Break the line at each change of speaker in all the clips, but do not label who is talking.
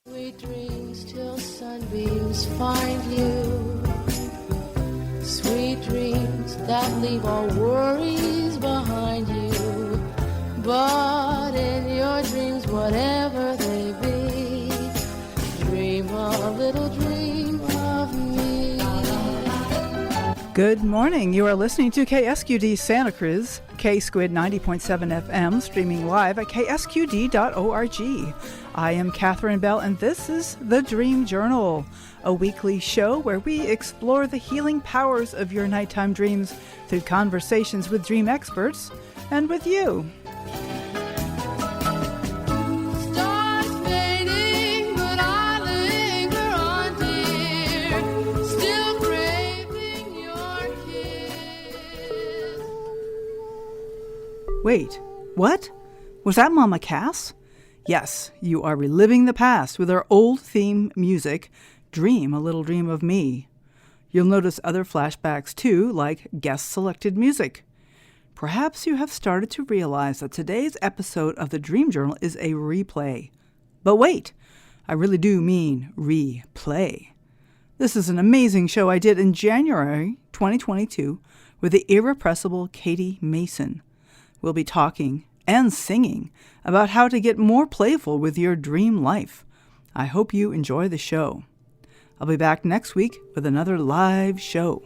Sweet dreams till sunbeams find you. Sweet dreams that leave all worries behind you. But in your dreams, whatever they be, dream a little dream of me.
Good morning. You are listening to KSQD Santa Cruz, K-Squid 90.7 FM, streaming live at ksqd.org. I am Catherine Bell, and this is The Dream Journal, a weekly show where we explore the healing powers of your nighttime dreams through conversations with dream experts and with you. Wait, what? Was that Mama Cass? Yes, you are reliving the past with our old theme music, Dream a Little Dream of Me. You'll notice other flashbacks too, like guest-selected music. Perhaps you have started to realize that today's episode of the Dream Journal is a replay. But wait, I really do mean replay. This is an amazing show I did in January 2022 with the irrepressible Katie Mason. We'll be talking and singing about how to get more playful with your dream life. I hope you enjoy the show. I'll be back next week with another live show.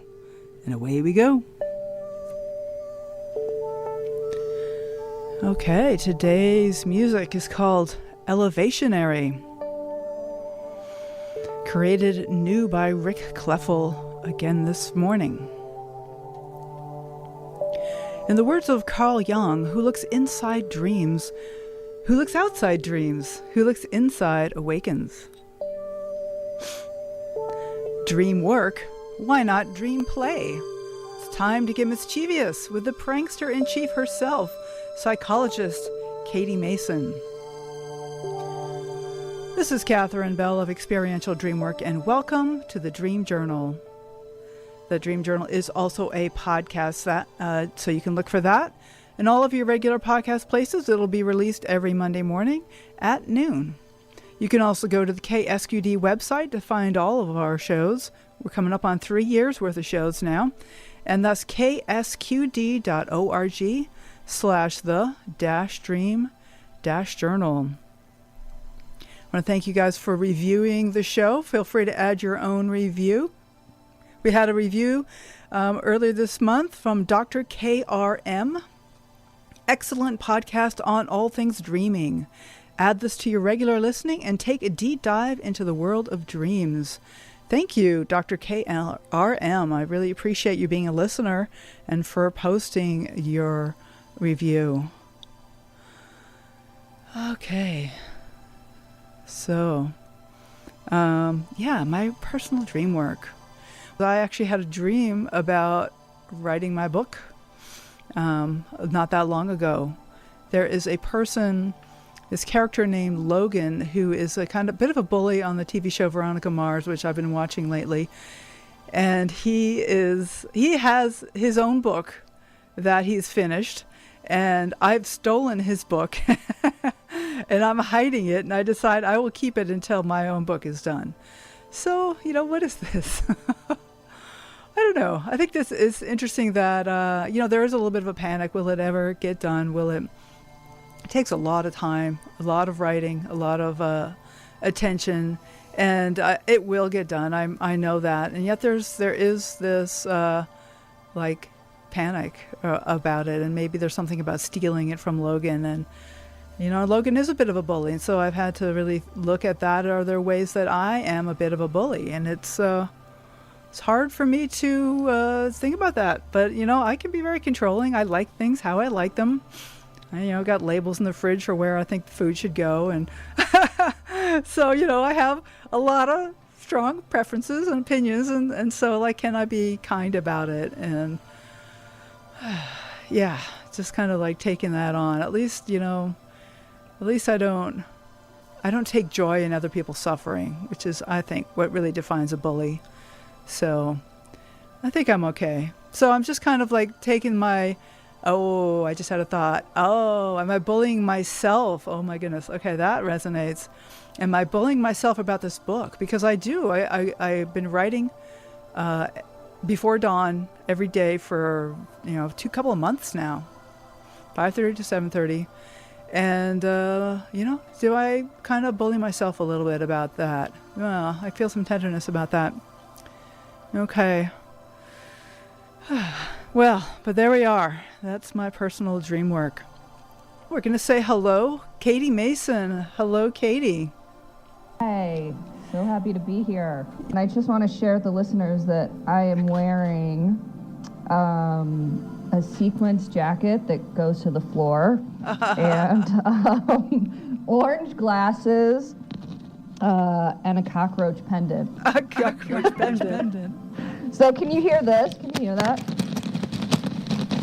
And away we go. Okay, today's music is called Elevationary. Created new by Rick Kleffel again this morning. In the words of Carl Jung, who looks inside dreams, who looks outside dreams, who looks inside awakens. Dream work, why not dream play? It's time to get mischievous with the prankster-in-chief herself, psychologist Katie Mason. This is Catherine Bell of Experiential Dreamwork, and welcome to the Dream Journal. The Dream Journal is also a podcast, so you can look for that. In all of your regular podcast places, it'll be released every Monday morning at noon. You can also go to the KSQD website to find all of our shows. We're coming up on 3 years worth of shows now. And that's ksqd.org/the-dream-journal. I want to thank you guys for reviewing the show. Feel free to add your own review. We had a review earlier this month from Dr. KRM. Excellent podcast on all things dreaming. Add this to your regular listening and take a deep dive into the world of dreams. Thank you, Dr. KRM. I really appreciate you being a listener and for posting your review. Okay. So, my personal dream work. I actually had a dream about writing my book not that long ago. There is a person, this character named Logan, who is a kind of bit of a bully on the TV show Veronica Mars, which I've been watching lately. And he has his own book that he's finished, and I've stolen his book and I'm hiding it, and I decide I will keep it until my own book is done. So, what is this? I don't know. I think this is interesting that, there is a little bit of a panic. Will it ever get done? It takes a lot of time, a lot of writing, a lot of attention, and it will get done. I know that. And yet there is this, panic about it. And maybe there's something about stealing it from Logan. And, Logan is a bit of a bully. And so I've had to really look at that. Are there ways that I am a bit of a bully? And it's hard for me to think about that. But, I can be very controlling. I like things how I like them. I, got labels in the fridge for where I think the food should go. And so, I have a lot of strong preferences and opinions. And so, can I be kind about it? And, just kind of taking that on. At least I don't take joy in other people's suffering, which is, I think, what really defines a bully. So I think I'm okay. So I'm just kind of taking my Oh, I just had a thought. Oh, am I bullying myself? Oh my goodness. Okay, that resonates. Am I bullying myself about this book? Because I do. I've been writing before dawn every day for couple of months now, 5:30 to 7:30, and do I kind of bully myself a little bit about that? Well, I feel some tenderness about that. Okay. Well, but there we are. That's my personal dream work. We're going to say hello, Katie Mason. Hello, Katie.
Hi, so happy to be here. And I just want to share with the listeners that I am wearing a sequence jacket that goes to the floor and orange glasses and a cockroach pendant.
A cockroach pendant.
So can you hear this? Can you hear that?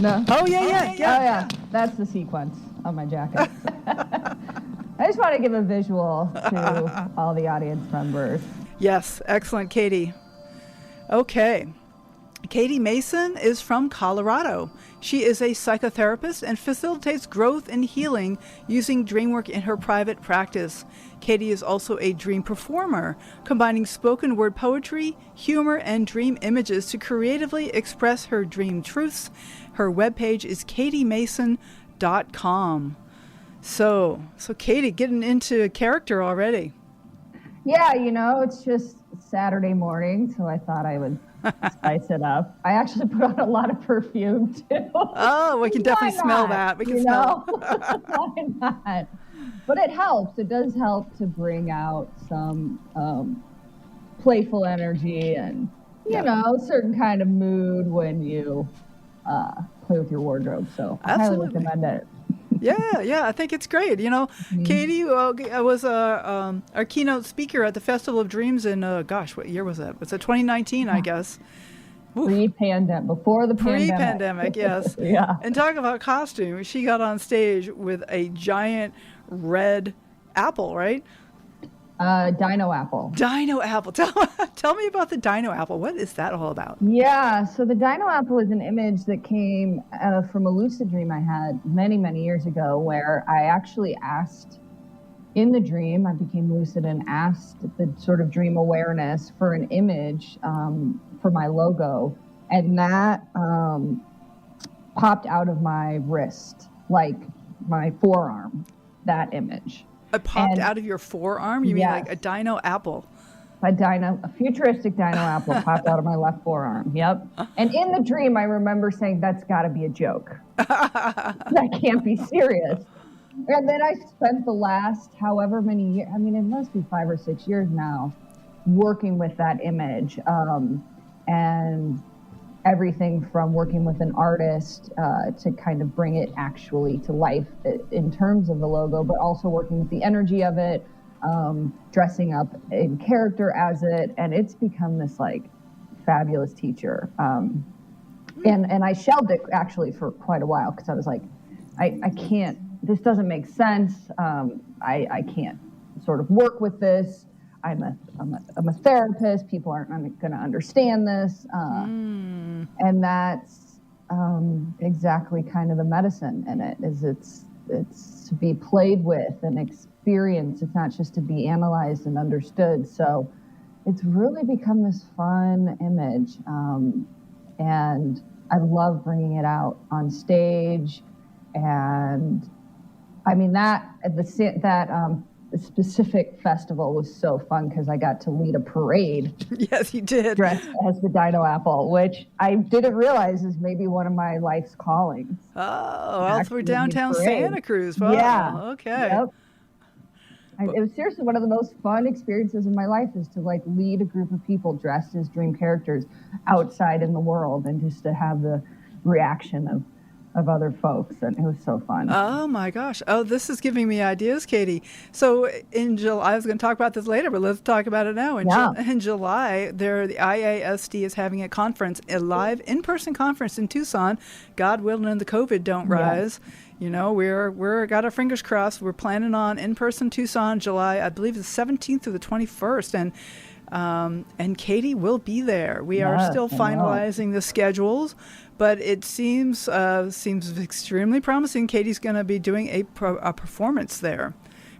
No?
Oh, yeah.
Oh, yeah. That's the sequence of my jacket. I just want to give a visual to all the audience members.
Yes, excellent, Katie. Okay. Katie Mason is from Colorado. She is a psychotherapist and facilitates growth and healing using Dreamwork in her private practice. Katie is also a dream performer, combining spoken word poetry, humor, and dream images to creatively express her dream truths. Her webpage is katiemason.com. So Katie, getting into character already.
Yeah, it's just Saturday morning, so I thought I would spice it up. I actually put on a lot of perfume too.
Oh, we can definitely smell that. We can smell.
Why not? But it helps. It does help to bring out some playful energy and certain kind of mood when you play with your wardrobe. So I highly recommend it.
Yeah, I think it's great. Katie was our keynote speaker at the Festival of Dreams in, what year was that? Was it 2019, I guess?
Pre-pandemic, before the pandemic.
Pre-pandemic, yes.
Yeah.
And talk about costume. She got on stage with a giant red apple, right?
Dino apple.
Dino apple. Tell me about the dino apple. What is that all about?
Yeah, so the dino apple is an image that came from a lucid dream I had many, many years ago, where I actually asked, in the dream, I became lucid and asked the sort of dream awareness for an image for my logo. And that popped out of my wrist, like my forearm, that image.
It popped out of your forearm? You mean like a dino apple?
A futuristic dino apple popped out of my left forearm. Yep. And in the dream, I remember saying, that's got to be a joke. That can't be serious. And then I spent the last however many years, it must be 5 or 6 years now, working with that image. And everything from working with an artist to kind of bring it actually to life in terms of the logo, but also working with the energy of it, dressing up in character as it, and it's become this like fabulous teacher. And I shelved it actually for quite a while because I was like, I can't, this doesn't make sense. I can't sort of work with this. I'm a therapist. People aren't going to understand this. And that's exactly kind of the medicine in it, is it's to be played with and experienced. It's not just to be analyzed and understood. So it's really become this fun image. And I love bringing it out on stage. And the specific festival was so fun because I got to lead a parade.
Yes, you did.
Dressed as the dino apple, which I didn't realize is maybe one of my life's callings.
Oh, all through downtown Santa Cruz. Wow.
Yeah.
Okay.
Yep. It was seriously one of the most fun experiences in my life, is to like lead a group of people dressed as dream characters outside in the world, and just to have the reaction of other folks, and it was so fun.
Oh my gosh. Oh, this is giving me ideas, Katie. So in July, I was going to talk about this later, but let's talk about it now. In July, the IASD is having a conference, a live in-person conference in Tucson. God willing, and the COVID don't rise. Yes. We're got our fingers crossed. We're planning on in-person Tucson, July, I believe the 17th through the 21st. And And Katie will be there. We are still finalizing the schedules, but it seems extremely promising. Katie's going to be doing a performance there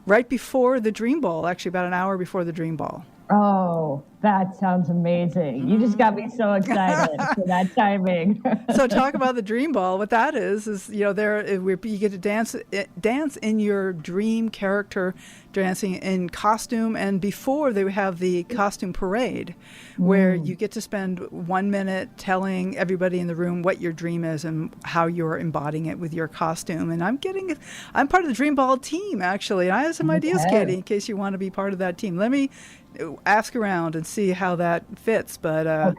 right before the Dream Ball, actually about an hour before the Dream Ball.
Oh, that sounds amazing. You just got me so excited for that timing.
So talk about the Dream Ball. What that is you get to dance in your dream character, dancing in costume. And before they have the costume parade, where you get to spend 1 minute telling everybody in the room what your dream is and how you're embodying it with your costume. And I'm part of the Dream Ball team, actually. I have some ideas, Katie, in case you want to be part of that team. Let me ask around and see how that fits, but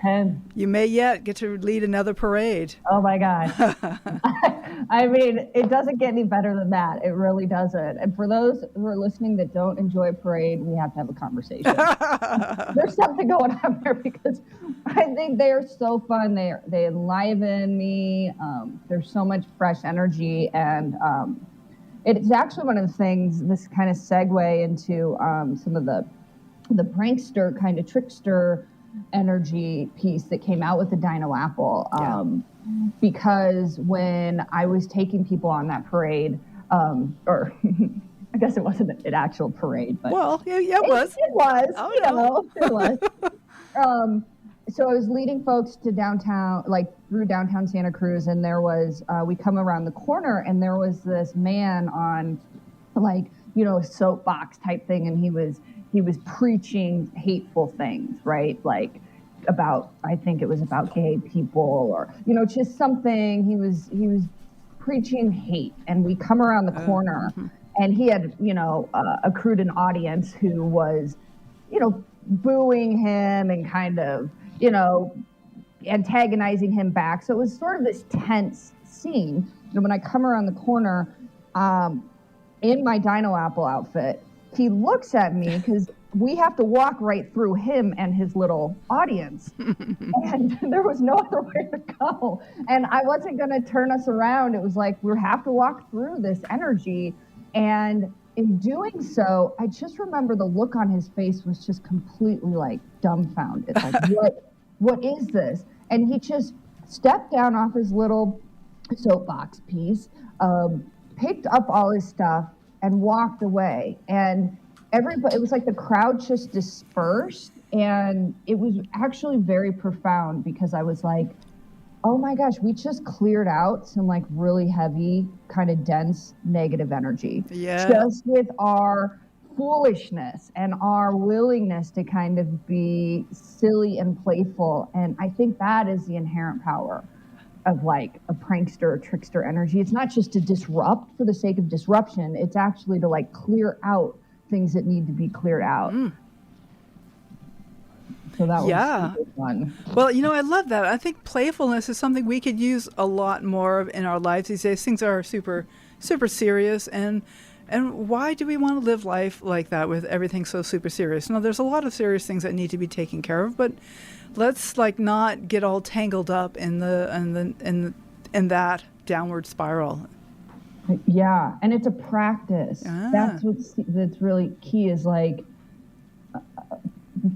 you may yet get to lead another parade.
Oh my God. I mean, it doesn't get any better than that. It really doesn't. And for those who are listening that don't enjoy a parade, we have to have a conversation. There's something going on there because I think they are so fun. They enliven me. There's so much fresh energy, and it's actually one of the things, this kind of segue into some of the prankster kind of trickster energy piece that came out with the Dino Apple. Because when I was taking people on that parade, or I guess it wasn't an actual parade, but
it was.
It was.
Oh,
it was. So I was leading folks to downtown, like through downtown Santa Cruz, and there was we come around the corner, and there was this man on, like, a soapbox type thing, and he was preaching hateful things, right? Like I think it was about gay people, or, just something. He was preaching hate, and we come around the corner, and he had, accrued an audience who was, booing him and kind of, antagonizing him back. So it was sort of this tense scene. And when I come around the corner, in my Dino Apple outfit, he looks at me because we have to walk right through him and his little audience. And there was no other way to go. And I wasn't going to turn us around. It was like, we have to walk through this energy. And in doing so, I just remember the look on his face was just completely like dumbfounded. Like, what is this? And he just stepped down off his little soapbox piece, picked up all his stuff, and walked away. And everybody, it was like the crowd just dispersed, and it was actually very profound because I was like, oh my gosh, we just cleared out some like really heavy, kind of dense negative energy.
Yeah.
Just with our foolishness and our willingness to kind of be silly and playful. And I think that is the inherent power of like a prankster or trickster energy. It's not just to disrupt for the sake of disruption. It's actually to like clear out things that need to be cleared out. So that was super fun.
Well, I love that. I think playfulness is something we could use a lot more of in our lives these days. Things are super, super serious. And why do we want to live life like that with everything so super serious? No, there's a lot of serious things that need to be taken care of, but let's like not get all tangled up in that downward spiral.
Yeah, and it's a practice. That's really key. Is like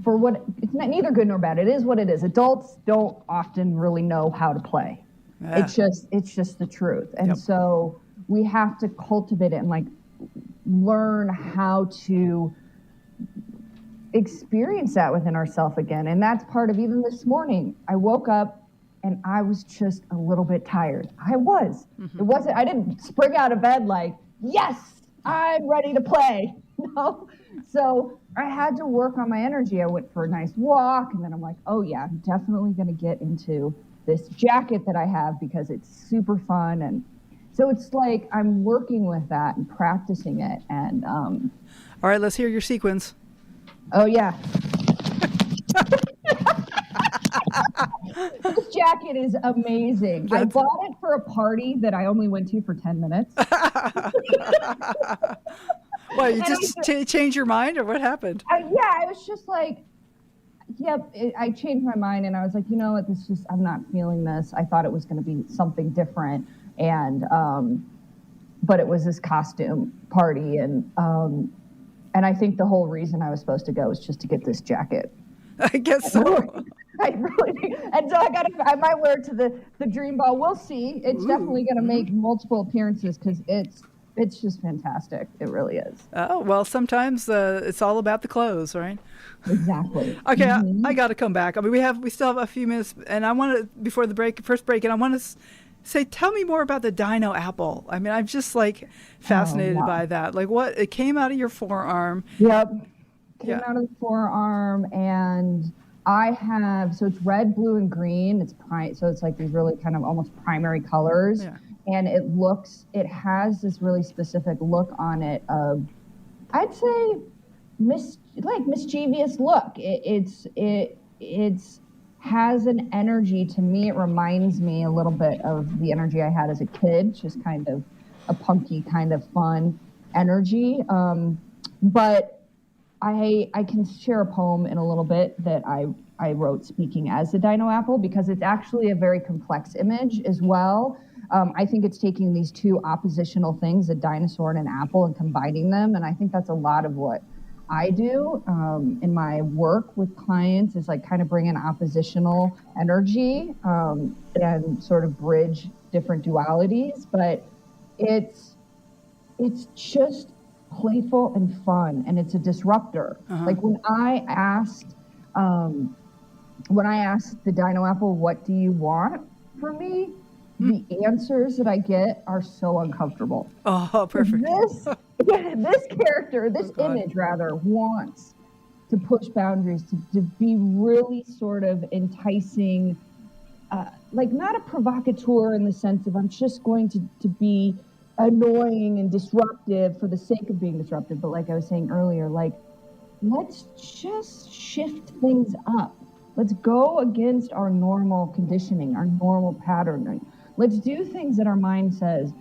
for what it's not neither good nor bad. It is what it is. Adults don't often really know how to play. It's just the truth, and so we have to cultivate it and like learn how to experience that within ourselves again. And that's part of, even this morning, I woke up and I was just a little bit tired. I was. I didn't spring out of bed like, yes, I'm ready to play. No. So I had to work on my energy. I went for a nice walk, and then I'm like, oh yeah, I'm definitely going to get into this jacket that I have because it's super fun. And so it's like I'm working with that and practicing it. And
all right, let's hear your sequence.
Oh yeah. This jacket is amazing. I bought it for a party that I only went to for 10 minutes.
Well, you just changed your mind, or what happened?
I was just like, I changed my mind, and I was like, you know what, I'm not feeling this. I thought it was going to be something different, and but it was this costume party, and I think the whole reason I was supposed to go was just to get this jacket.
I guess so.
I really think, and so I might wear it to the dream ball. We'll see. It's definitely going to make multiple appearances because it's just fantastic. It really is.
Oh, well, sometimes it's all about the clothes, right?
Exactly.
Okay, I got to come back. I mean, we still have a few minutes, and I want to, before the first break, and I want to say, tell me more about the dino apple. I mean, I'm just like fascinated by that. Like, what, it came out of your forearm.
Yep. Came out of the forearm, and I have, so it's red, blue, and green. So it's like these really kind of almost primary colors.
Yeah.
And it has this really specific look on it of, I'd say, mischievous look. It has an energy. To me, it reminds me a little bit of the energy I had as a kid, just kind of a punky, kind of fun energy. But I can share a poem in a little bit that I wrote speaking as the dino apple, because it's actually a very complex image as well. I think it's taking these two oppositional things, a dinosaur and an apple, and combining them. And I think that's a lot of what I do in my work with clients, is like kind of bring in oppositional energy and sort of bridge different dualities. But it's just playful and fun, and it's a disruptor. Like when I asked the dino apple, what do you want from me? The answers that I get are so uncomfortable.
Oh, perfect.
This character, this image rather, wants to push boundaries, to be really sort of enticing, like not a provocateur in the sense of I'm just going to be annoying and disruptive for the sake of being disruptive. But like I was saying earlier, like, let's just shift things up. Let's go against our normal conditioning, our normal patterning. Let's do things that our mind says,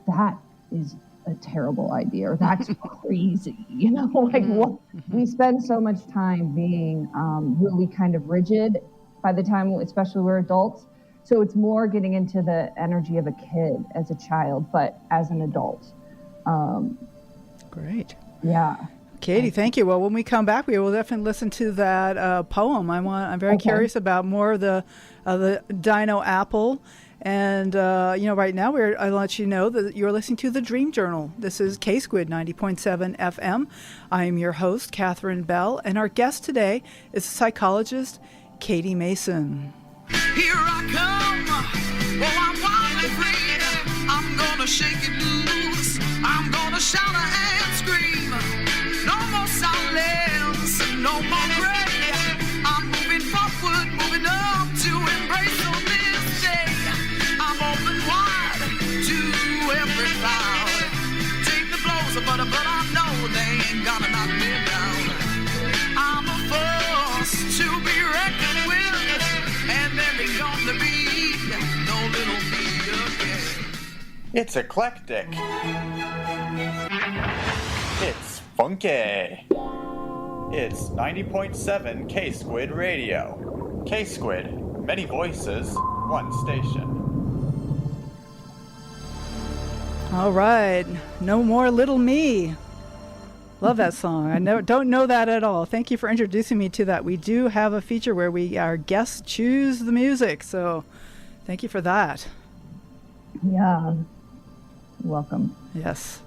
that is a terrible idea, or that's crazy. You know, like what we spend so much time being really kind of rigid by the time, especially we're adults. So it's more getting into the energy of a kid as a child, but as an adult.
Great.
Yeah.
Katie, thank you. Well, when we come back, we will definitely listen to that poem. I'm very curious about more of the dino apple. And, right now I'll let you know that you're listening to the Dream Journal. This is K-Squid 90.7 FM. I am your host, Catherine Bell, and our guest today is psychologist Katie Mason.
Here I come, I'm wild and free. I'm gonna shake it loose. I'm gonna shout and scream. No more silence, no more gray. I'm moving forward, moving up to embrace on this day. I'm open wide to every cloud. Take the blows, but I know they ain't gonna knock me down. I'm a force to be reckoned with, and there ain't gonna be no little me again.
It's eclectic. It's funky. It's 90.7 K-Squid Radio. K-Squid, many voices, one station.
All right. No more little me. Love that song. I don't know that at all. Thank you for introducing me to that. We do have a feature where our guests choose the music. So thank you for that.
Yeah. Welcome.
Yes.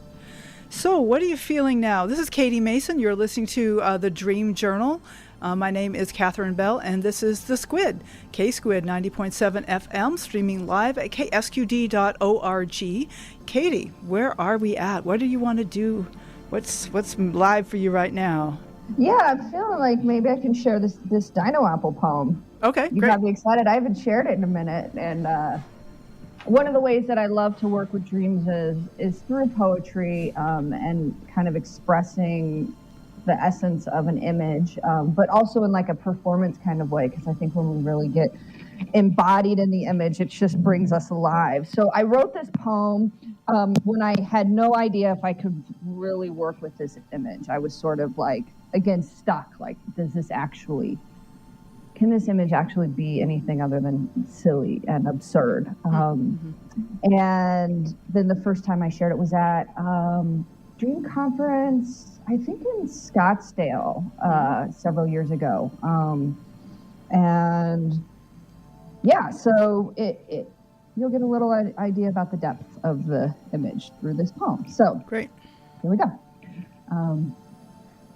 So what are you feeling now? This is Katie Mason. You're listening to the Dream Journal. My name is Catherine Bell, and this is The Squid, K-Squid 90.7 FM, streaming live at ksqd.org. Katie, where are we at? What do you want to do? What's live for you right now?
Yeah, I'm feeling like maybe I can share this Dino Apple poem.
Okay,
you
great.
got me excited. I haven't shared it in a minute, and one of the ways that I love to work with dreams is through poetry and kind of expressing the essence of an image, but also in like a performance kind of way, because I think when we really get embodied in the image, it just brings us alive. So I wrote this poem when I had no idea if I could really work with this image. I was sort of like, again, stuck. Like, can this image actually be anything other than silly and absurd? And then the first time I shared it was at dream conference, I think in Scottsdale, several years ago. And yeah, so you'll get a little idea about the depth of the image through this poem. So
Great.
here we go.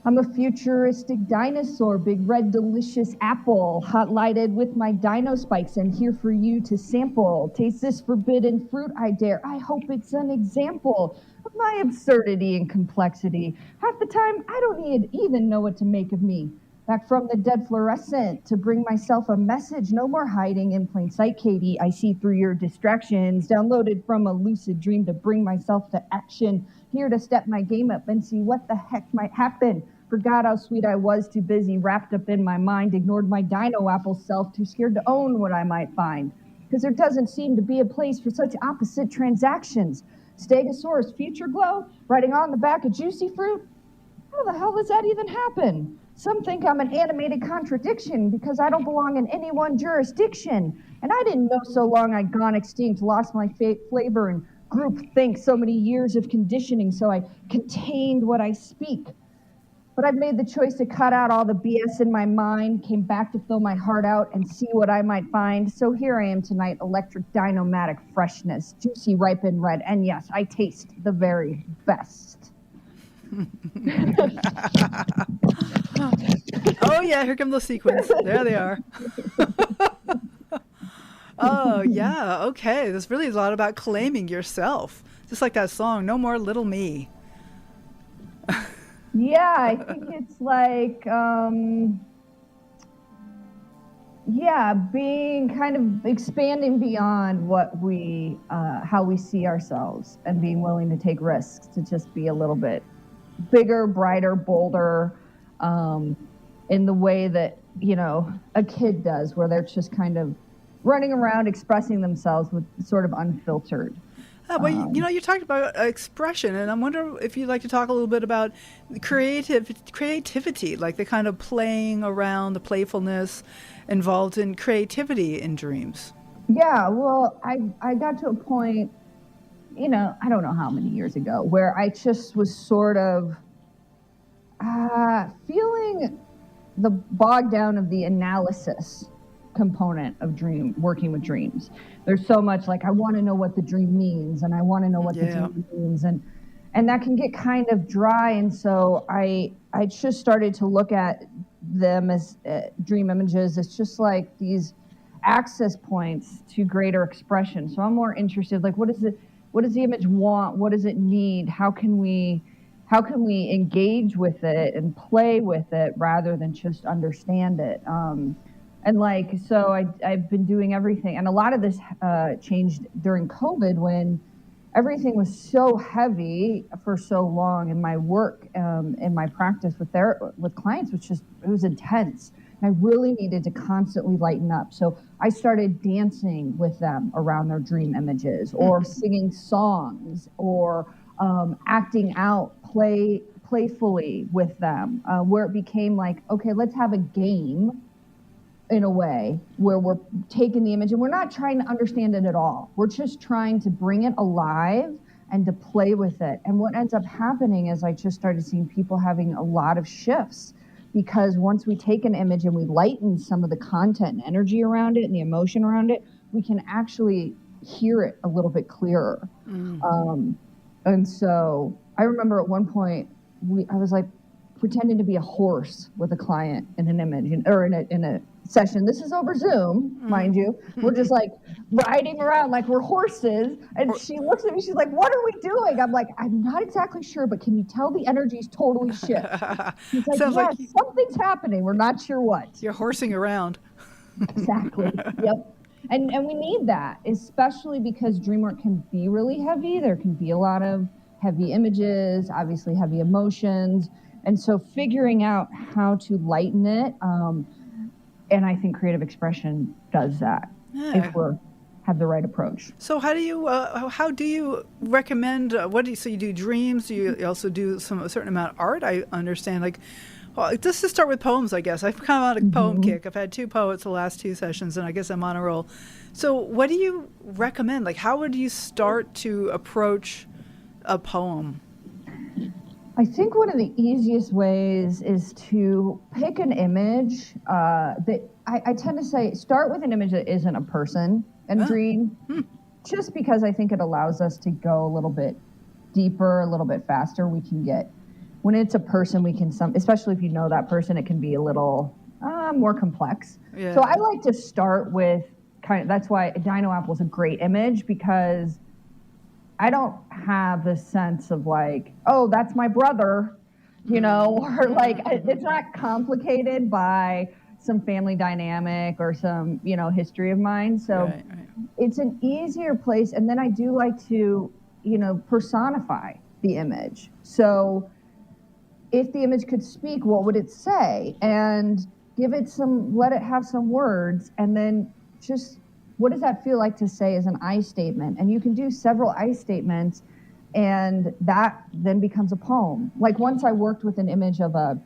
I'm a futuristic dinosaur, big red delicious apple, hot lighted with my dino spikes, and here for you to sample. Taste this forbidden fruit, I dare. I hope it's an example of my absurdity and complexity. Half the time, I don't even know what to make of me. Back from the dead fluorescent to bring myself a message. No more hiding in plain sight, Katie. I see through your distractions. Downloaded from a lucid dream to bring myself to action. Here to step my game up and see what the heck might happen. Forgot how sweet I was, too busy, wrapped up in my mind. Ignored my dino apple self, too scared to own what I might find. Because there doesn't seem to be a place for such opposite transactions. Stegosaurus future glow, riding on the back of juicy fruit. How the hell does that even happen? Some think I'm an animated contradiction because I don't belong in any one jurisdiction. And I didn't know so long I'd gone extinct, lost my flavor and group think, so many years of conditioning, so I contained what I speak. But I've made the choice to cut out all the BS in my mind, came back to fill my heart out and see what I might find. So here I am tonight, electric dinomatic freshness, juicy ripened red, and yes, I taste the very best.
Oh yeah, here come the sequins. There they are. Oh yeah, okay. This really is a lot about claiming yourself. Just like that song, No More Little Me.
Yeah, I think it's like, being kind of expanding beyond what we, how we see ourselves and being willing to take risks to just be a little bit bigger, brighter, bolder, in the way that, a kid does, where they're just kind of running around expressing themselves with sort of unfiltered.
Well, you talked about expression, and I wonder if you'd like to talk a little bit about creativity, like the kind of playing around, the playfulness involved in creativity in dreams.
Yeah, well, I got to a point, I don't know how many years ago, where I just was sort of feeling the bog down of the analysis component of working with dreams. There's so much like, I want to know what the dream means, and I want to know what the dream means, and that can get kind of dry. And so I just started to look at them as dream images. It's just like these access points to greater expression. So I'm more interested, like, what does the image want? What does it need? How can we engage with it and play with it rather than just understand it? And so I've been doing everything. And a lot of this changed during COVID, when everything was so heavy for so long, and my work in my practice with clients it was intense. And I really needed to constantly lighten up. So I started dancing with them around their dream images, or singing songs, or acting out playfully with them, where it became like, okay, let's have a game in a way where we're taking the image and we're not trying to understand it at all. We're just trying to bring it alive and to play with it. And what ends up happening is I just started seeing people having a lot of shifts, because once we take an image and we lighten some of the content and energy around it and the emotion around it, we can actually hear it a little bit clearer. And so I remember at one point, I was like pretending to be a horse with a client in an image, or in a session. This is over Zoom, mind you. We're just like riding around like we're horses. And she looks at me, she's like, what are we doing? I'm like, I'm not exactly sure, but can you tell the energy's totally shift? She's like,
Sounds like
something's happening. We're not sure what.
You're horsing around.
Exactly. Yep. And we need that, especially because dream work can be really heavy. There can be a lot of heavy images, obviously heavy emotions. And so figuring out how to lighten it, and I think creative expression does that if we have the right approach.
So how do you recommend, so you do dreams, do you also do a certain amount of art? I understand, let's just start with poems, I guess. I've come on a poem kick. I've had 2 poets the last 2 sessions, and I guess I'm on a roll. So what do you recommend? How would you start to approach a poem?
I think one of the easiest ways is to pick an image that I tend to say start with an image that isn't a person and dream, just because I think it allows us to go a little bit deeper, a little bit faster. We can get, when it's a person, we can, especially if you know that person, it can be a little more complex.
Yeah.
So I like to start with that's why a dino apple is a great image, because I don't have the sense of like, oh, that's my brother, you know, or like, it's not complicated by some family dynamic or some, you know, history of mine. So
Right.
it's an easier place. And then I do like to, you know, personify the image. So if the image could speak, what would it say? And give it let it have some words, and then just, what does that feel like to say as an I statement? And you can do several I statements, and that then becomes a poem. Like once I worked with an image of a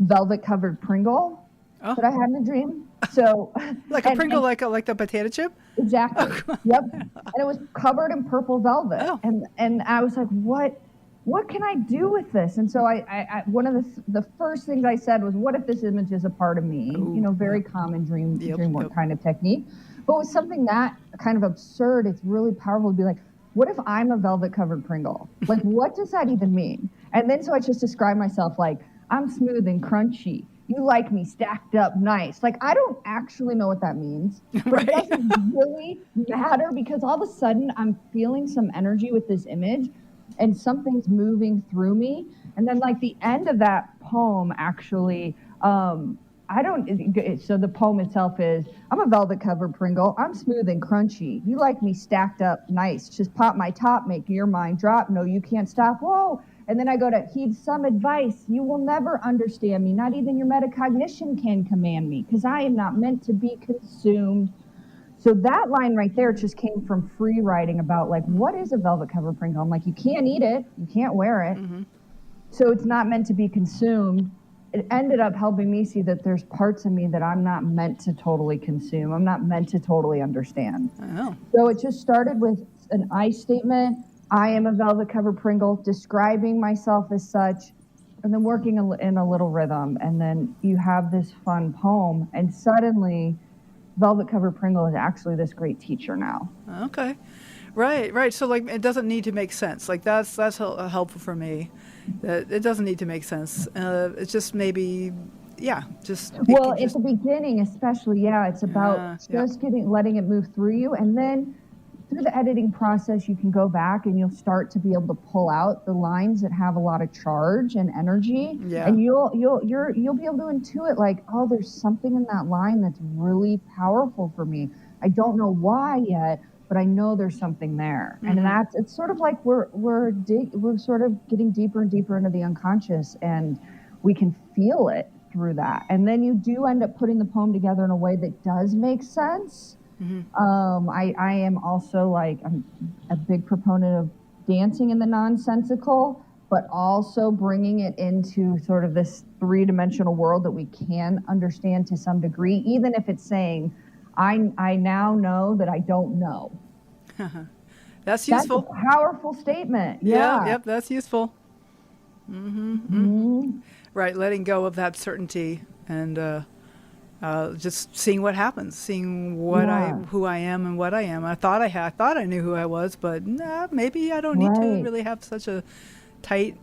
velvet covered Pringle that I had in a dream. So
like a Pringle, like the potato chip?
Exactly. Yep. And it was covered in purple velvet.
Oh.
And I was like, what can I do with this? And so I one of the first things I said was, what if this image is a part of me?
Ooh,
you know, very common Dreamwork
yep.
kind of technique. But with something that kind of absurd, it's really powerful to be like, what if I'm a velvet covered Pringle? Like, what does that even mean? And then so I just describe myself like, I'm smooth and crunchy. You like me stacked up nice. Like, I don't actually know what that means, but it doesn't really matter, because all of a sudden I'm feeling some energy with this image and something's moving through me. And then like the end of that poem actually, so the poem itself is, I'm a velvet covered Pringle. I'm smooth and crunchy. You like me stacked up nice. Just pop my top, make your mind drop. No, you can't stop. Whoa. And then I go to heed some advice. You will never understand me. Not even your metacognition can command me, because I am not meant to be consumed. So that line right there just came from free writing about like, what is a velvet covered Pringle? I'm like, you can't eat it. You can't wear it. Mm-hmm. So it's not meant to be consumed. It ended up helping me see that there's parts of me that I'm not meant to totally consume. I'm not meant to totally understand.
Oh.
So it just started with an I statement. I am a velvet covered Pringle, describing myself as such, and then working in a little rhythm. And then you have this fun poem, and suddenly velvet covered Pringle is actually this great teacher now.
Okay. Right. So like, it doesn't need to make sense. Like that's helpful for me. That it doesn't need to make sense. It's just maybe, just.
Well, at the beginning, especially, it's about letting it move through you, and then through the editing process, you can go back and you'll start to be able to pull out the lines that have a lot of charge and energy, and you'll be able to intuit like, oh, there's something in that line that's really powerful for me. I don't know why yet, but I know there's something there. Mm-hmm. And it's sort of like we're sort of getting deeper and deeper into the unconscious, and we can feel it through that. And then you do end up putting the poem together in a way that does make sense. Mm-hmm. I am also I'm a big proponent of dancing in the nonsensical, but also bringing it into sort of this three-dimensional world that we can understand to some degree, even if it's saying, I now know that I don't know.
That's useful.
That's a powerful statement.
Yep, that's useful. Mm-hmm. Mm-hmm. Right, letting go of that certainty and just seeing what happens, seeing who I am and what I am. I thought I knew who I was, but maybe I don't need to really have such a tight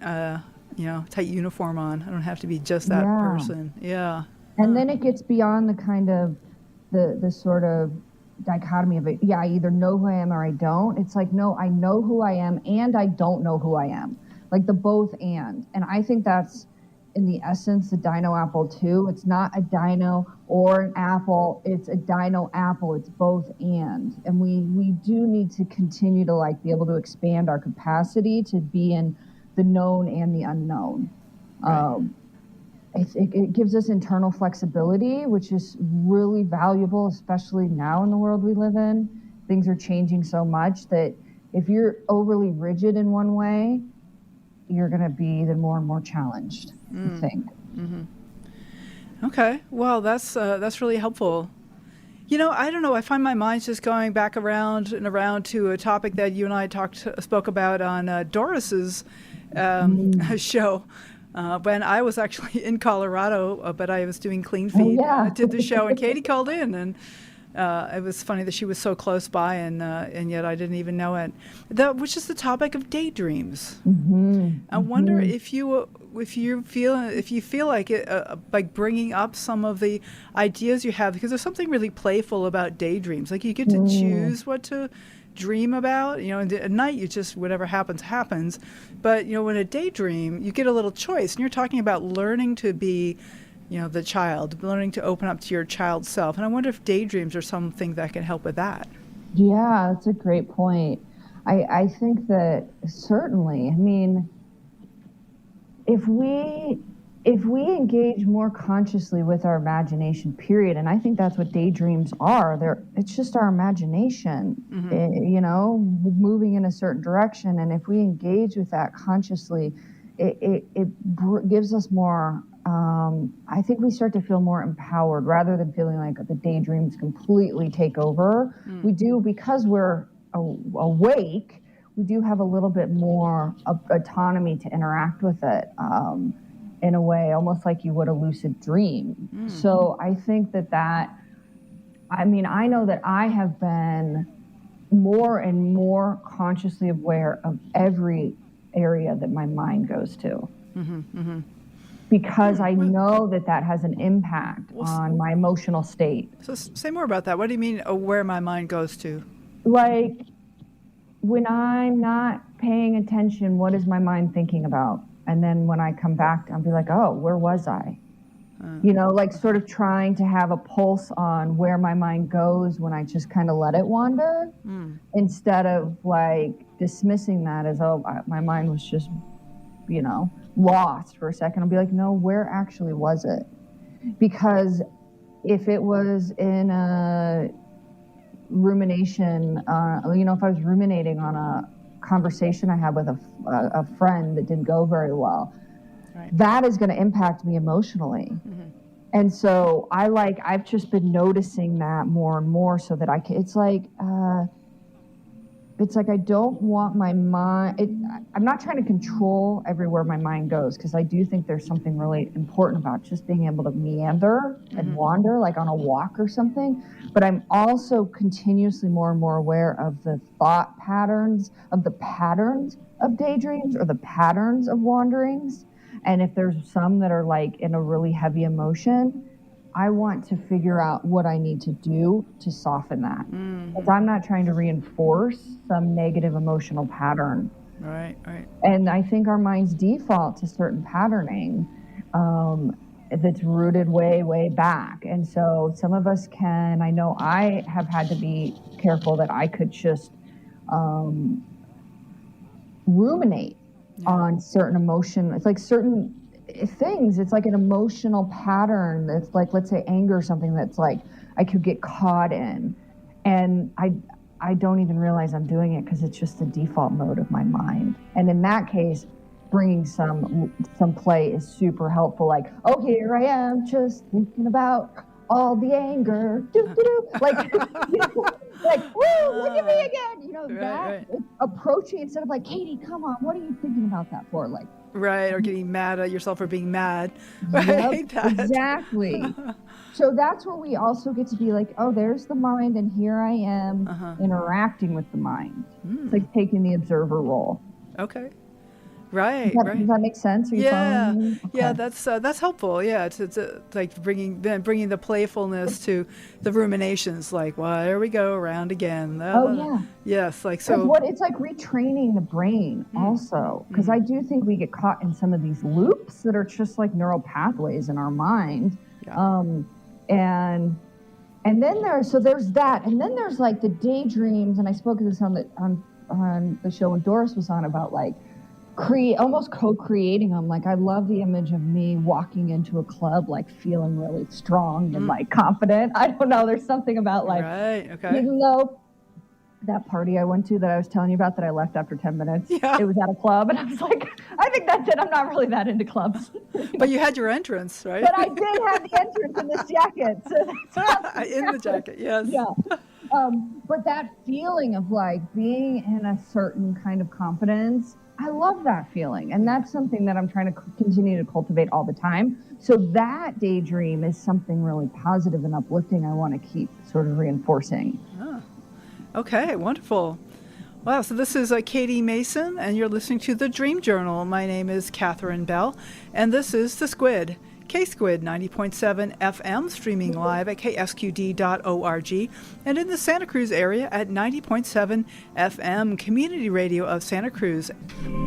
uniform on. I don't have to be just that person. Yeah.
And then it gets beyond the kind of the sort of dichotomy of it. Yeah, I either know who I am or I don't. It's like, no, I know who I am and I don't know who I am. Like the both and. And I think that's in the essence the dino apple too. It's not a dino or an apple. It's a dino apple. It's both and. And we do need to continue to be able to expand our capacity to be in the known and the unknown. Right. It gives us internal flexibility, which is really valuable, especially now in the world we live in. Things are changing so much that if you're overly rigid in one way, you're going to be then more and more challenged, I think.
Mm-hmm. Okay. Well, that's really helpful. I don't know. I find my mind's just going back around and around to a topic that you and I spoke about on Doris's show when I was actually in Colorado, but I was doing Clean Feed. I did the show, and Katie called in, and it was funny that she was so close by, and yet I didn't even know it. Which is the topic of daydreams. I wonder if you feel like it, like bringing up some of the ideas you have, because there's something really playful about daydreams. Like you get to choose what to dream about. And at night you just, whatever happens. But when a daydream, you get a little choice, and you're talking about learning to be, the child, learning to open up to your child self. And I wonder if daydreams are something that can help with that.
Yeah, that's a great point. I think that certainly, if we engage more consciously with our imagination, period, and I think that's what daydreams are. It's just our imagination, moving in a certain direction. And if we engage with that consciously, it gives us more. I think we start to feel more empowered rather than feeling like the daydreams completely take over. We do, because we're awake. We do have a little bit more autonomy to interact with it in a way, almost like you would a lucid dream. So I think I know that I have been more and more consciously aware of every area that my mind goes to. Because I know that has an impact on my emotional state.
So say more about that. What do you mean, where my mind goes to?
Like, when I'm not paying attention, what is my mind thinking about? And then when I come back, I'll be like, oh, where was I? Like sort of trying to have a pulse on where my mind goes when I just kind of let it wander, instead of like dismissing that as, oh, my mind was just, lost for a second. I'll be like, no, where actually was it? Because if it was in a rumination, if I was ruminating on a conversation I had with a friend that didn't go very well, that is going to impact me emotionally. And so I've just been noticing that more and more, so that it's like I don't want my mind. I'm not trying to control everywhere my mind goes, because I do think there's something really important about just being able to meander and wander, like on a walk or something. But I'm also continuously more and more aware of the thought patterns, of the patterns of daydreams or the patterns of wanderings. And if there's some that are like in a really heavy emotion, I want to figure out what I need to do to soften that. Because I'm not trying to reinforce some negative emotional pattern.
Right.
And I think our minds default to certain patterning that's rooted way, way back. And so some of us I know I have had to be careful that I could just ruminate on certain emotion. It's like certain things. It's like an emotional pattern that's like, let's say anger or something, that's like I could get caught in, and I don't even realize I'm doing it because it's just the default mode of my mind. And in that case, bringing some play is super helpful. Like, oh, here I am just thinking about all the anger, like, like, woo, look at me again, approaching instead of like, Katie, come on, what are you thinking about that for? Like,
right, or getting mad at yourself for being mad. Right,
exactly. So that's where we also get to be like, oh, there's the mind, and here I am interacting with the mind. It's like taking the observer role.
Okay. Right,
Does that make sense? Are you following me? Okay.
Yeah, that's helpful. Yeah, to like bringing the playfulness to the ruminations. Like, well, there we go, around again. Yes, like so.
It's like retraining the brain also, because I do think we get caught in some of these loops that are just like neural pathways in our mind. Yeah. And then there's that, and then there's like the daydreams, and I spoke of this on the show when Doris was on, about like almost co-creating them. Like, I love the image of me walking into a club like feeling really strong and like confident. I don't know, there's something about like, even though that party I went to that I was telling you about that I left after 10 minutes.
Yeah.
It was at a club, and I was like, I think that's it. I'm not really that into clubs.
But you had your entrance, right?
But I did have the entrance in this jacket. So that's
In the jacket, yes.
Yeah. But that feeling of like being in a certain kind of confidence, I love that feeling. And that's something that I'm trying to continue to cultivate all the time. So that daydream is something really positive and uplifting I want to keep sort of reinforcing.
Oh. Okay, wonderful. Wow, so this is Katie Mason, and you're listening to The Dream Journal. My name is Catherine Bell, and this is The Squid. K-Squid 90.7 FM, streaming live at ksqd.org, and in the Santa Cruz area at 90.7 FM, Community Radio of Santa Cruz.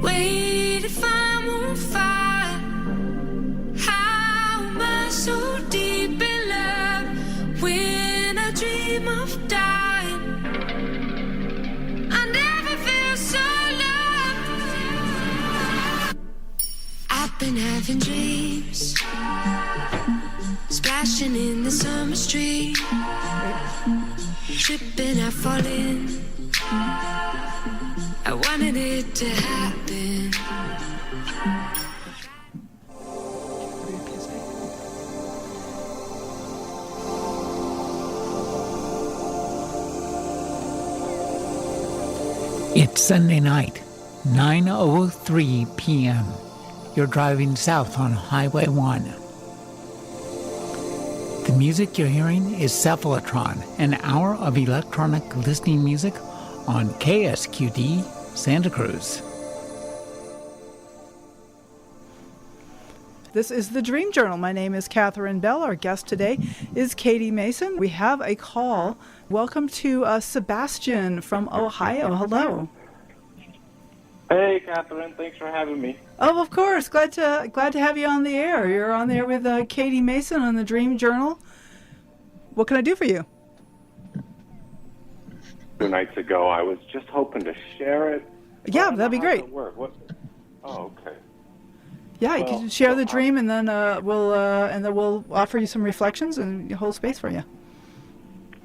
Wait, if I'm on fire, how am I so deep in love when I dream of dying? I never feel so loved. I've been having dreams, splashing in the summer street, tripping, I fall in. I wanted it to happen.
It's Sunday night, 9:03 p.m. You're driving south on Highway 1. The music you're hearing is Cephalatron, an hour of electronic listening music on KSQD Santa Cruz.
This is The Dream Journal. My name is Catherine Bell. Our guest today is Katie Mason. We have a call. Welcome to Sebastien from Ohio. Hello.
Hey, Catherine. Thanks for having me.
Oh, of course. Glad to have you on the air. You're on there with Katie Mason on The Dream Journal. What can I do for you?
2 nights ago, I was just hoping to share it.
Yeah, that'd be great.
What? Oh, okay.
Yeah, you can share the dream, and then we'll offer you some reflections and hold space for you.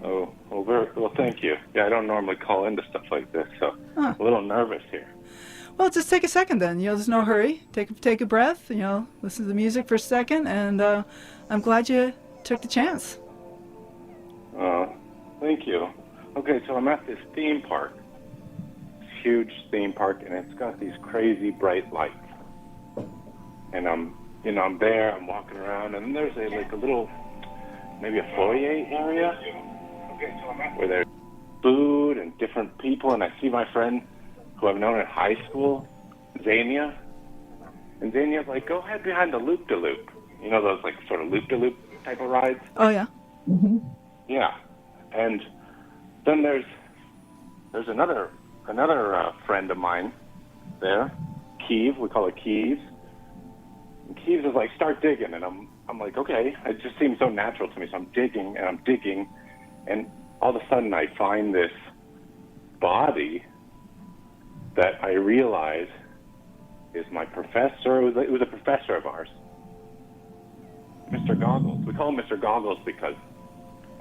Oh, well, thank you. Yeah, I don't normally call into stuff like this, so I'm a little nervous here.
Well, just take a second then. There's no hurry. Take a breath. Listen to the music for a second, and I'm glad you took the chance.
Thank you. Okay, so I'm at this theme park, this huge theme park, and it's got these crazy bright lights. And I'm there. I'm walking around, and there's a little, maybe a foyer area, where there's food and different people, and I see my friend who I've known in high school, Zania. And Zania's like, go ahead behind the loop-de-loop. You know those like sort of loop-de-loop type of rides?
Oh, yeah.
Mm-hmm.
Yeah. And then there's another friend of mine there, Keeve. We call her Keeve. And Keeve is like, start digging. And I'm like, okay. It just seems so natural to me. So I'm digging, and all of a sudden I find this body that I realize is my professor. It was a professor of ours, Mr. Goggles. We call him Mr. Goggles because,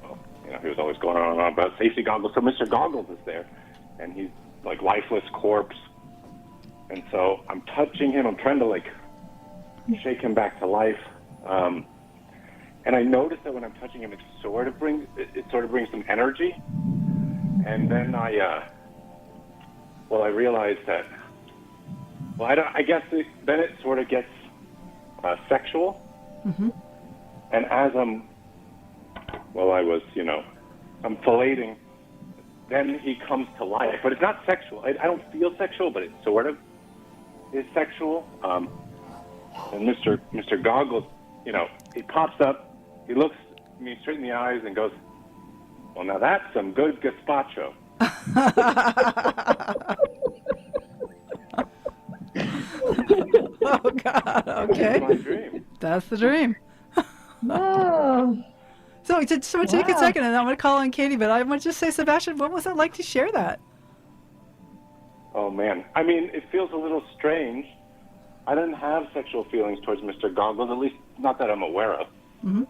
well, he was always going on about safety goggles. So Mr. Goggles is there, and he's like lifeless corpse. And so I'm touching him. I'm trying to shake him back to life. And I notice that when I'm touching him, it sort of brings some energy. And then I realized that, then it sort of gets sexual.
Mm-hmm.
And as I'm filleting, then he comes to life. But it's not sexual. I don't feel sexual, but it sort of is sexual. And Mr. Goggles, he pops up, he looks me straight in the eyes and goes, well, now that's some good gazpacho.
Oh, God. Okay.
That's my dream.
That's the dream.
Oh.
So take a second, and I'm going to call on Katie, but I want to just say, Sebastien, what was it like to share that?
Oh, man. I mean, it feels a little strange. I didn't have sexual feelings towards Mr. Goggles, at least not that I'm aware of.
Mm-hmm.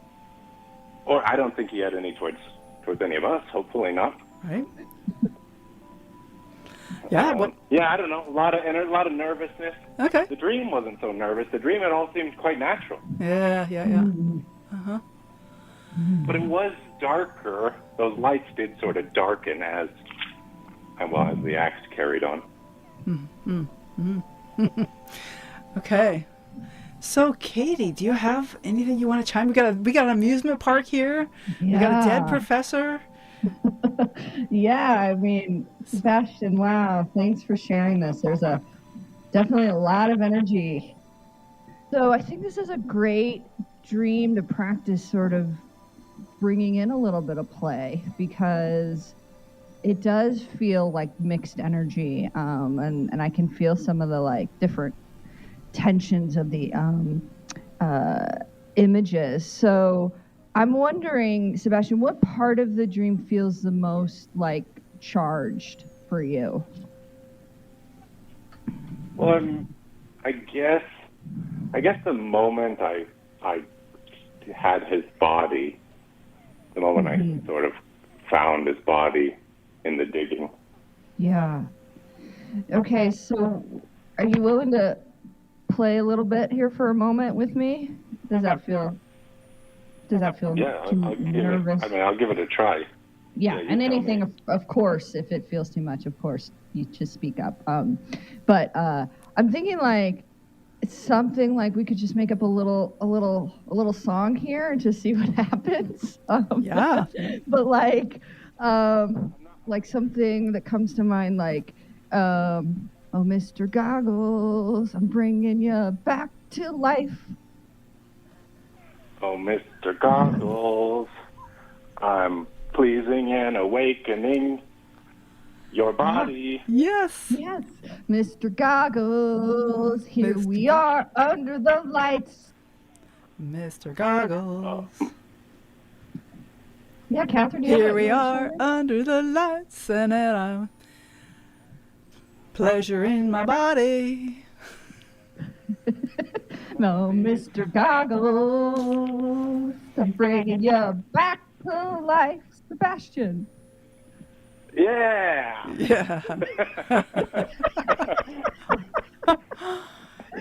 Or I don't think he had any towards any of us, hopefully not.
Right. Yeah. What?
Yeah, I don't know. A lot of nervousness.
Okay.
The dream wasn't so nervous. The dream, it all seemed quite natural.
Yeah.
But it was darker. Those lights did sort of darken as the act carried on.
Okay. So, Katie, do you have anything you want to chime? We got an amusement park here. We got a dead professor.
Yeah, I mean, Sebastien, wow, thanks for sharing this. There's definitely a lot of energy. So I think this is a great dream to practice sort of bringing in a little bit of play, because it does feel like mixed energy, and I can feel some of the like different tensions of the images. So I'm wondering, Sebastien, what part of the dream feels the most like charged for you?
Well, I guess the moment I had his body, the moment I sort of found his body in the digging.
Yeah. Okay, so are you willing to play a little bit here for a moment with me? Does that feel
Yeah,
too
I'll
nervous?
I'll give it a try.
Yeah,
you
and
tell
anything,
me.
of course, if it feels too much, of course, you just speak up. But I'm thinking like it's something like we could just make up a little song here and just see what happens.
Yeah.
But like something that comes to mind, like, oh, Mr. Goggles, I'm bringing you back to life.
Oh, Mr. Goggles, I'm pleasing and awakening your body.
Yes.
Yes, Mr. Goggles, here
Mr.
we are under the lights.
Mr. Goggles.
Yeah, Catherine, do you
Here
have
we
a-
are under the lights, and then I'm pleasure in my body.
No, Mr. Goggles, I'm bringing you back to life, Sebastien.
Yeah.
Yeah.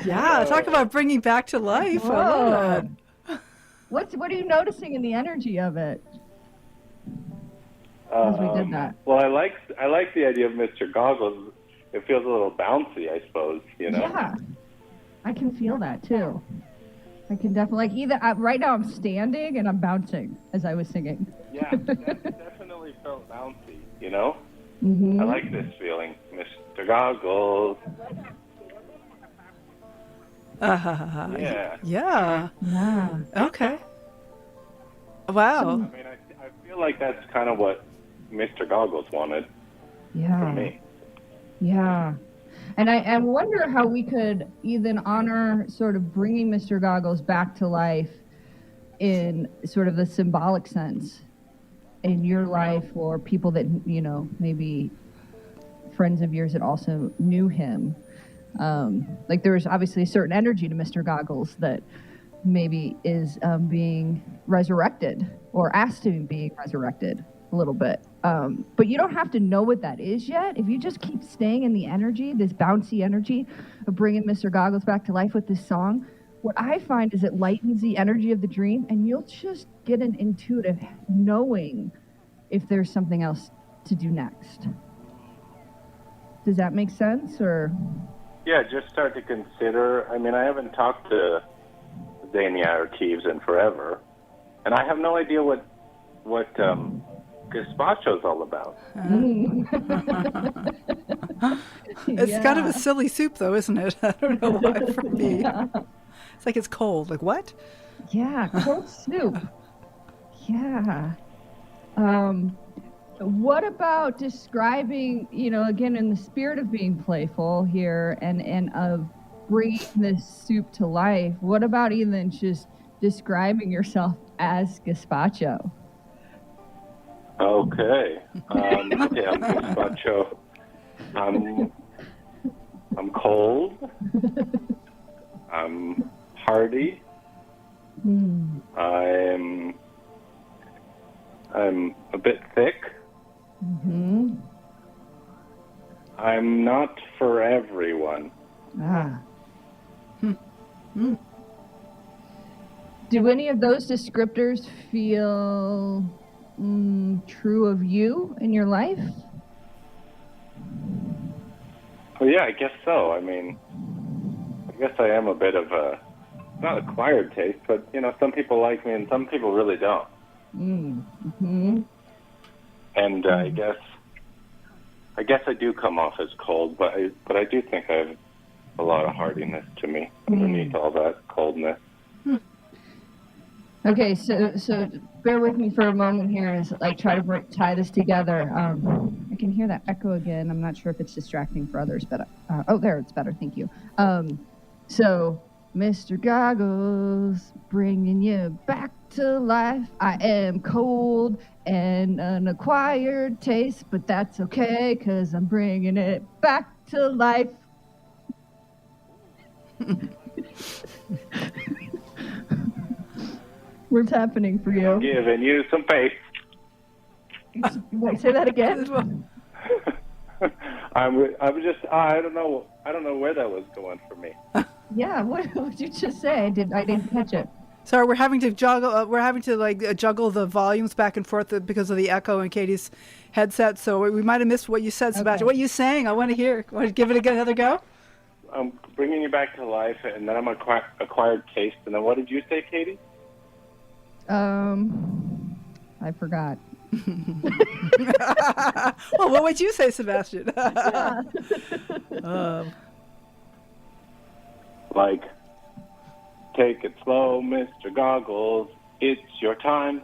Yeah, talk about bringing back to life. I love that.
What are you noticing in the energy of it as we did that?
Well, I like the idea of Mr. Goggles. It feels a little bouncy, I suppose. You know.
Yeah, I can feel that too. I can definitely, right now I'm standing and I'm bouncing as I was singing.
Yeah, that definitely felt bouncy. You know.
Mm-hmm.
I like this feeling, Mr. Goggles. Yeah.
Yeah.
Yeah.
Okay. Wow.
I mean, I feel like that's kind of what Mr. Goggles wanted from me.
Yeah. And I wonder how we could even honor sort of bringing Mr. Goggles back to life in sort of the symbolic sense in your life, or people that, you know, maybe friends of yours that also knew him. Like there's obviously a certain energy to Mr. Goggles that maybe is being resurrected or asked to be resurrected a little bit. But you don't have to know what that is yet. If you just keep staying in the energy, this bouncy energy of bringing Mr. Goggles back to life with this song, what I find is it lightens the energy of the dream, and you'll just get an intuitive knowing if there's something else to do next. Does that make sense? Or
Yeah, just start to consider. I mean, I haven't talked to Zania or Keeves in forever, and I have no idea what gazpacho's all about.
It's kind of a silly soup, though, isn't it? I don't know why for me. It's like it's cold. Like, what?
Yeah, cold soup. Yeah. What about describing, you know, again, in the spirit of being playful here and of bringing this soup to life, what about even just describing yourself as gazpacho?
Okay. I'm gazpacho. I'm cold. I'm hardy. I'm a bit thick. I'm not for everyone.
Ah. Do any of those descriptors feel true of you in your life?
Well, yeah, I guess so. I mean, I guess I am a bit of a, not acquired taste, but, some people like me and some people really don't.
Mm-hmm.
And I guess I do come off as cold, but I do think I have a lot of hardiness to me underneath all that coldness.
Okay, so bear with me for a moment here as I try to tie this together. I can hear that echo again. I'm not sure if it's distracting for others, but there, it's better. Thank you. So, Mr. Goggles, bringing you back to life. I am cold and an acquired taste, but that's okay, because I'm bringing it back to life. What's happening for you?
Giving you some faith.
Wait, say that again.
I don't know where that was going for me.
Yeah, what did you just say? I didn't catch it.
Sorry, we're having to juggle. Juggle the volumes back and forth because of the echo in Katie's headset. So we might have missed what you said, Sebastian. What are you saying? I want to hear. Want to give it another go?
I'm bringing you back to life, and then I'm acquired taste. And then what did you say, Katie?
I forgot.
Well, what would you say, Sebastian?
Like, take it slow, Mr. Goggles. It's your time.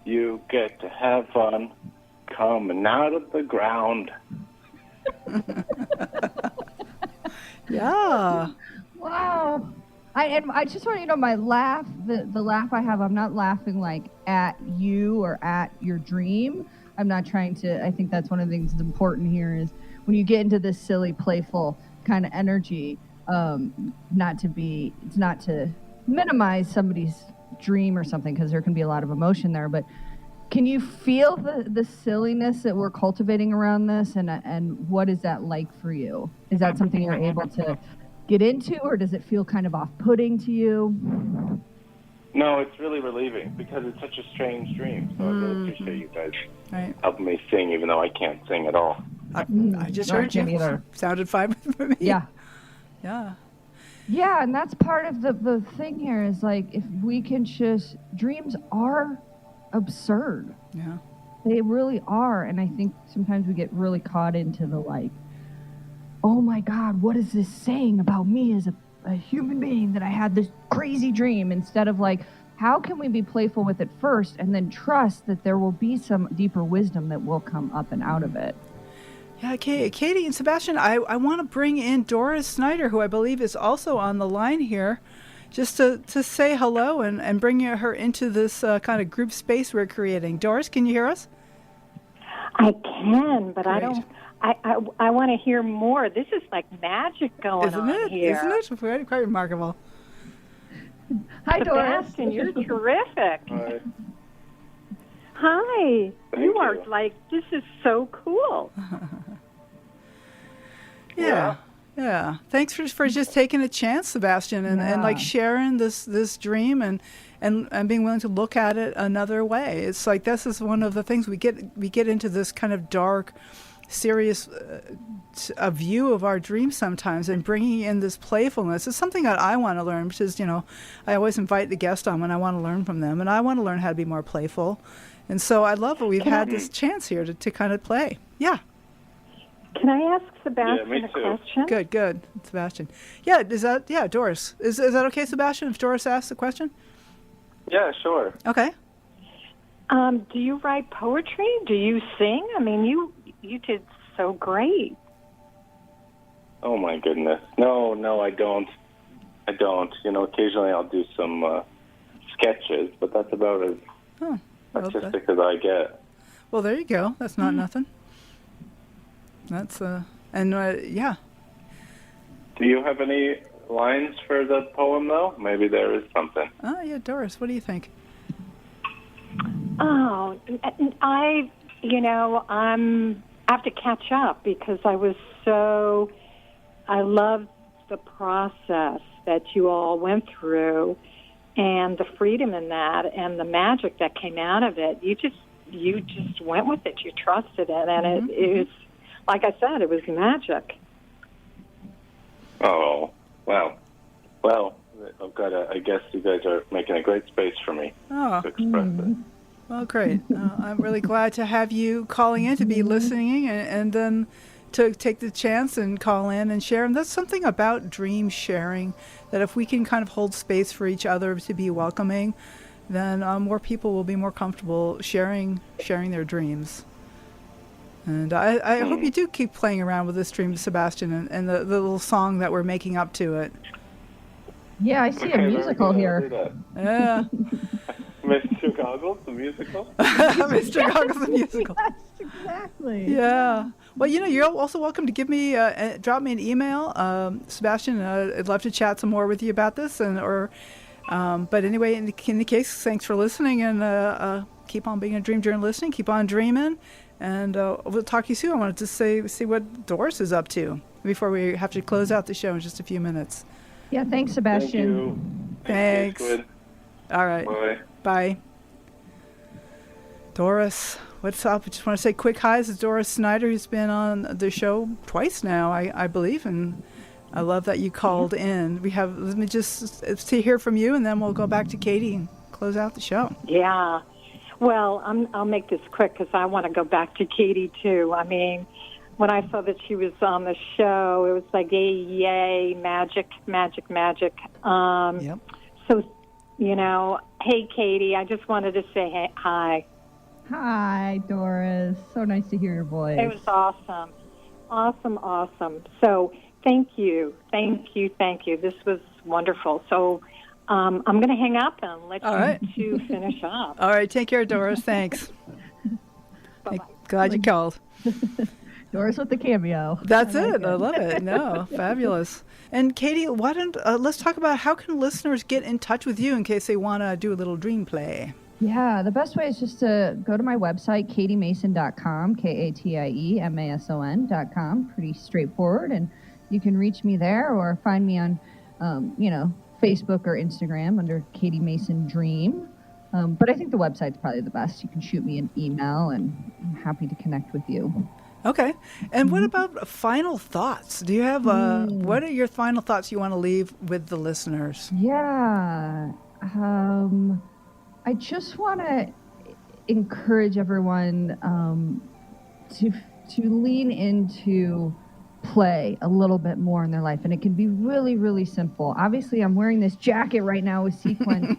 You get to have fun coming out of the ground.
Yeah.
Wow. I just want you to know my laugh, the laugh I have, I'm not laughing like at you or at your dream. I'm not trying to, I think that's one of the things that's important here is when you get into this silly, playful kind of energy, not to minimize somebody's dream or something, because there can be a lot of emotion there, but can you feel the silliness that we're cultivating around this, and what is that like for you? Is that something you're able to get into, or does it feel kind of off-putting to you?
No, it's really relieving because it's such a strange dream. So I really appreciate you guys helping me sing, even though I can't sing at all.
I just heard you.
Either.
Sounded fine for me.
Yeah.
Yeah.
Yeah, and that's part of the thing here is like, if we can just, dreams are absurd.
Yeah.
They really are. And I think sometimes we get really caught into the like, oh my God, what is this saying about me as a human being that I had this crazy dream, instead of like, how can we be playful with it first and then trust that there will be some deeper wisdom that will come up and out of it.
Yeah, Katie and Sebastian, I want to bring in Doris Snyder, who I believe is also on the line here, just to say hello and bring her into this kind of group space we're creating. Doris, can you hear us?
I can, but
Great.
I don't. I want to hear more. This is like magic going on here.
Isn't it? Quite remarkable.
Hi,
Sebastian,
Doris.
you're terrific.
Hi.
Hi.
Thank
You are
you.
like, this is so cool.
Yeah. Thanks for just taking a chance, Sebastian, and like sharing this dream and being willing to look at it another way. It's like this is one of the things we get into this kind of dark, serious a view of our dreams sometimes, and bringing in this playfulness is something that I want to learn, which is, I always invite the guest on when I want to learn from them, and I want to learn how to be more playful. And so I love that we've had this chance here to kind of play. Yeah.
Can I ask Sebastian a question?
Good, Sebastian. Yeah, Doris. Is that okay, Sebastian, if Doris asks a question?
Yeah, sure.
Okay.
Do you write poetry? Do you sing? I mean, you did so great.
Oh my goodness. No, I don't. Occasionally I'll do some sketches, but that's about as artistic as I get.
Well, there you go. That's not nothing. That's yeah.
Do you have any lines for the poem, though? Maybe there is something.
Oh yeah, Doris. What do you think?
Oh, I have to catch up because I loved the process that you all went through and the freedom in that and the magic that came out of it. You just went with it. You trusted it. And it was, like I said, it was magic.
Oh, wow. Well, I guess you guys are making a great space for me to express it.
Well, great. I'm really glad to have you calling in, to be listening, and then to take the chance and call in and share. And that's something about dream sharing, that if we can kind of hold space for each other to be welcoming, then more people will be more comfortable sharing their dreams. And I hope you do keep playing around with this dream, Sebastien, and the little song that we're making up to it.
Yeah, I see a musical here.
Yeah.
Mr. Goggles, the musical?
Mr. Goggles, the musical.
Yes, exactly.
Yeah. Well, you're also welcome to drop me an email, Sebastien. I'd love to chat some more with you about this, but anyway, in the case, thanks for listening, and keep on being a dream journalist, keep on dreaming, and we'll talk to you soon. I wanted to see what Doris is up to before we have to close out the show in just a few minutes.
Yeah, thanks, Sebastien.
Thanks. All right.
Bye.
Bye. Doris, what's up? I just want to say quick hi. This is Doris Snyder, who's been on the show twice now, I believe, and I love that you called in. Let me just hear from you, and then we'll go back to Katie and close out the show.
Yeah. Well, I'll make this quick because I want to go back to Katie, too. I mean, when I saw that she was on the show, it was like, yay, magic.
Yep.
So, hey, Katie, I just wanted to say hi.
Hi, Doris. So nice to hear your voice.
It was awesome. Awesome. So thank you. This was wonderful. So I'm going to hang up and let you two finish up.
All right. Take care, Doris. Thanks.
Bye-bye.
Glad you called.
Doris with the cameo.
That's it. I love it. No, fabulous. And Katie, why don't let's talk about how can listeners get in touch with you in case they want to do a little dream play?
Yeah, the best way is just to go to my website, katiemason.com, KATIEMASON.com. Pretty straightforward, and you can reach me there or find me on, Facebook or Instagram under Katie Mason Dream. But I think the website's probably the best. You can shoot me an email, and I'm happy to connect with you.
Okay. And what about final thoughts? Do you have, what are your final thoughts you want to leave with the listeners?
Yeah. I just want to encourage everyone to lean into play a little bit more in their life. And it can be really, really simple. Obviously, I'm wearing this jacket right now with sequins.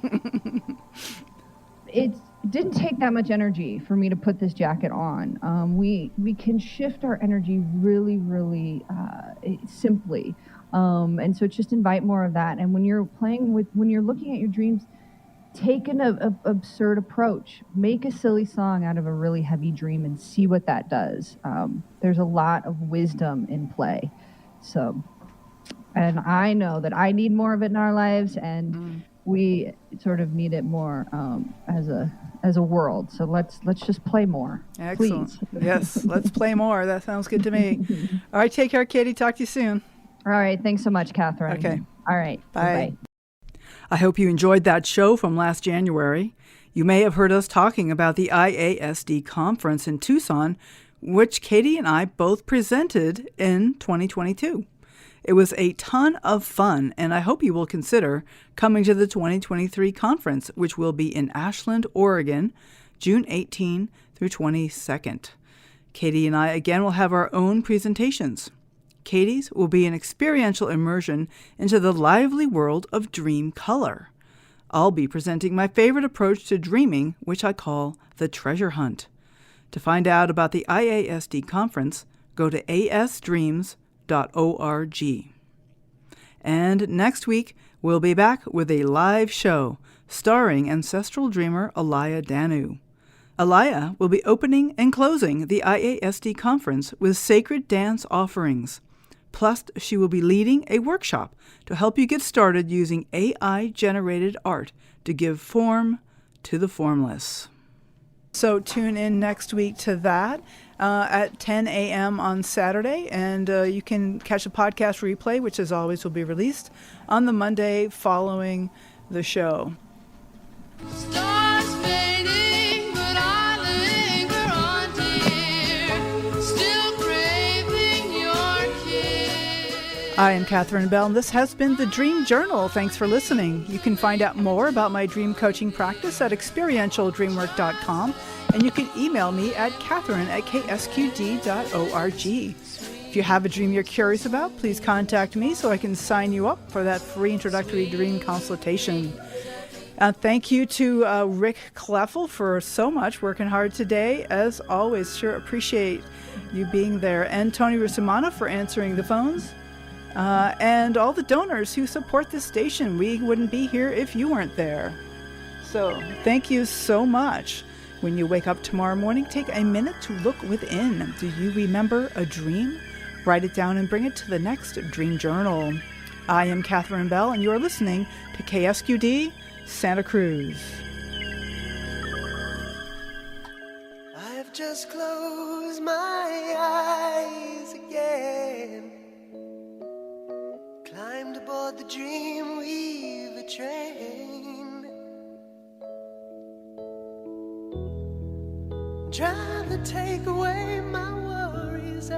It didn't take that much energy for me to put this jacket on. We can shift our energy really, really simply. And so just invite more of that. And when you're looking at your dreams, take an absurd approach. Make a silly song out of a really heavy dream and see what that does. There's a lot of wisdom in play. So, and I know that I need more of it in our lives, and we sort of need it more as a world. So let's just play more.
Excellent.
Please.
Yes, let's play more. That sounds good to me. All right, take care, Katie. Talk to you soon.
All right. Thanks so much, Catherine.
Okay.
All right.
Bye. I hope you enjoyed that show from last January. You may have heard us talking about the IASD conference in Tucson, which Katie and I both presented in 2022. It was a ton of fun, and I hope you will consider coming to the 2023 conference, which will be in Ashland, Oregon, June 18 through 22nd. Katie and I again will have our own presentations. Katie's will be an experiential immersion into the lively world of dream color. I'll be presenting my favorite approach to dreaming, which I call the treasure hunt. To find out about the IASD conference, go to asdreams.org. And next week, we'll be back with a live show starring ancestral dreamer Alaya Danu. Alaya will be opening and closing the IASD conference with sacred dance offerings. Plus, she will be leading a workshop to help you get started using AI-generated art to give form to the formless. So tune in next week to that. at 10 a.m. on Saturday. And you can catch a podcast replay, which as always will be released on the Monday following the show.
Stars fading, but I linger on, dear, still craving your kiss.
I am Catherine Bell, and this has been the Dream Journal. Thanks for listening. You can find out more about my dream coaching practice at experientialdreamwork.com, and you can email me at catherine@ksqd.org. If you have a dream you're curious about, please contact me so I can sign you up for that free introductory dream consultation. Thank you to Rick Kleffel for so much, working hard today. As always, sure appreciate you being there. And Tony Rusumana for answering the phones. And all the donors who support this station. We wouldn't be here if you weren't there. So thank you so much. When you wake up tomorrow morning, take a minute to look within. Do you remember a dream? Write it down and bring it to the next Dream Journal. I am Catherine Bell, and you are listening to KSQD Santa Cruz.
I've just closed my eyes again, climbed aboard the Dreamweaver train, tried to take away my worries.